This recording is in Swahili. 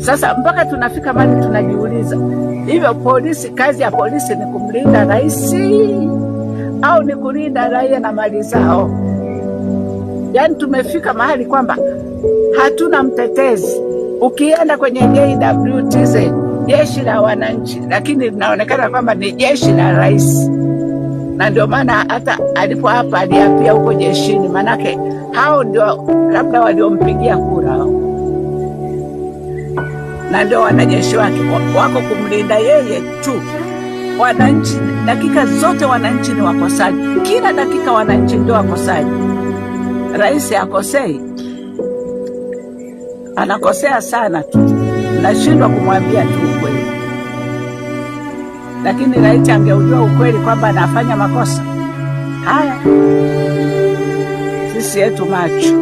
Sasa mpaka tunafika mahali tunajiuliza, hivyo polisi, kazi ya polisi ni kumlinda rais au ni kulinda raia na mali zao? Yaani tumefika mahali kwamba hatuna mtetezi. Ukienda kwenye JWTZ, jeshi la wananchi, lakini linaonekana kwamba ni jeshi la rais. Na ndio maana hata alipo hapa aliapia huko jeshini, manake hao ndio labda waliompigia kura hao, na ndio wanajeshi wake wako kumlinda yeye tu. Wananchi dakika zote wananchi ni wakosaji, kila dakika wananchi ndio wakosaji. Rais akosei, anakosea sana tu, nashindwa kumwambia tu ukweli. Lakini rais angeujua ukweli kwamba anafanya makosa haya, sisi yetu macho